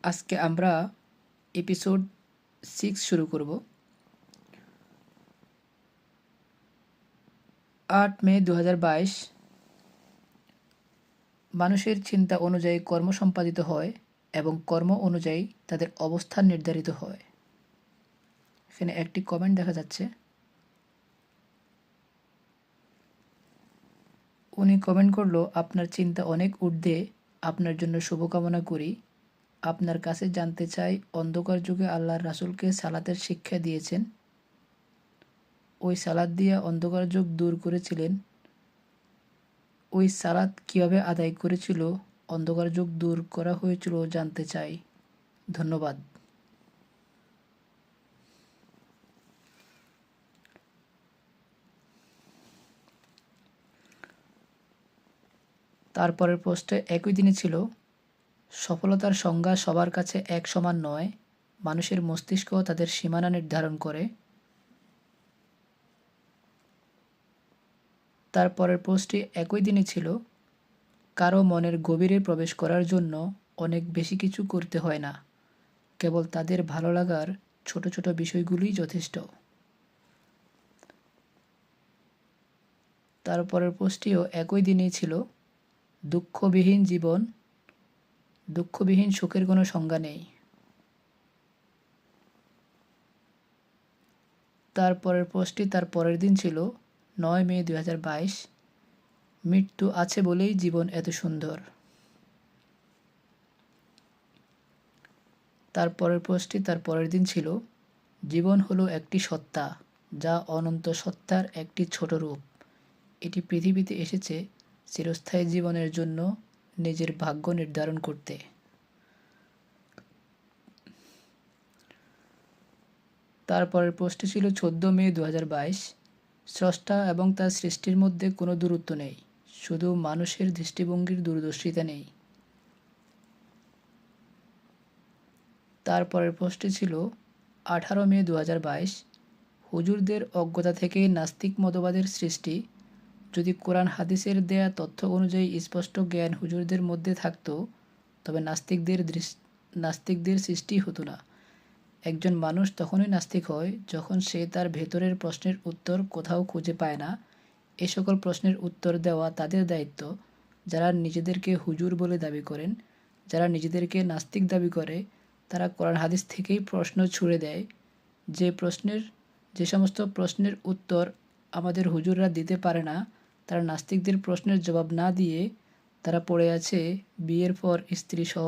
আজকে আমরা এপিসোড 6 শুরু করব। 8 মে 2022 মানুষের চিন্তা অনুযায়ী কর্ম সম্পাদিত হয় এবং কর্ম অনুযায়ী তাদের অবস্থান নির্ধারিত হয়। এখানে একটি কমেন্ট দেখা যাচ্ছে। উনি কমেন্ট করলো, আপনার চিন্তা অনেক ঊর্ধ্বে, আপনার জন্য শুভকামনা করি। আপনার কাছে জানতে চাই, অন্ধকার যুগে আল্লাহর রাসূলকে সালাতের শিক্ষা দিয়েছেন। ওই সালাত দিয়ে অন্ধকার যুগ দূর করেছিলেন। ওই সালাত কীভাবে আদায় করেছিল, অন্ধকার যুগ দূর করা হয়েছিল জানতে চাই। ধন্যবাদ। তারপরের পোস্টে একই দিনে ছিল, সফলতার সংজ্ঞা সবার কাছে এক সমান নয়, মানুষের মস্তিষ্ক তাদের সীমানা নির্ধারণ করে। তারপরের পোস্টটি একই দিনে ছিল, কারো মনের গভীরে প্রবেশ করার জন্য অনেক বেশি কিছু করতে হয় না, কেবল তাদের ভালো লাগার ছোট ছোট বিষয়গুলোই যথেষ্ট। তারপরের পোস্টটিও একই দিনেই ছিল, দুঃখবিহীন জীবন, দুঃখবিহীন সুখের কোনো সংজ্ঞা নেই। তারপরের পোস্টটি তার পরের দিন ছিল, 9 মে 2022, মৃত্যু আছে বলেই জীবন এত সুন্দর। তারপরের পোস্টটি তার পরের দিন ছিল, জীবন হলো একটি সত্তা, যা অনন্ত সত্তার একটি ছোট রূপ। এটি পৃথিবীতে এসেছে চিরস্থায়ী জীবনের জন্য, নিজের ভাগ্য নির্ধারণ করতে। তারপরের পোস্টটি ছিল 14 মে 2022, স্রষ্টা এবং তার সৃষ্টির মধ্যে কোনো দূরত্ব নেই, শুধু মানুষের দৃষ্টিভঙ্গির দূরদর্শিতা নেই। তারপরের পোস্টটি ছিল 18 মে 2022, হুজুরদের অজ্ঞতা থেকেই নাস্তিক মতবাদের সৃষ্টি। যদি কোরআন হাদিসের দেয়া তথ্য অনুযায়ী স্পষ্ট জ্ঞান হুজুরদের মধ্যে থাকতো, তবে নাস্তিকদের সৃষ্টি হতো না। একজন মানুষ তখনই নাস্তিক হয় যখন সে তার ভেতরের প্রশ্নের উত্তর কোথাও খুঁজে পায় না। এ সকল প্রশ্নের উত্তর দেওয়া তাদের দায়িত্ব, যারা নিজেদেরকে হুজুর বলে দাবি করেন। যারা নিজেদেরকে নাস্তিক দাবি করে, তারা কোরআন হাদিস থেকেই প্রশ্ন ছুড়ে দেয়। যে সমস্ত প্রশ্নের উত্তর আমাদের হুজুররা দিতে পারে না, তারা নাস্তিকদের প্রশ্নের জবাব না দিয়ে তারা পড়ে আছে বিয়ের পর স্ত্রী সহ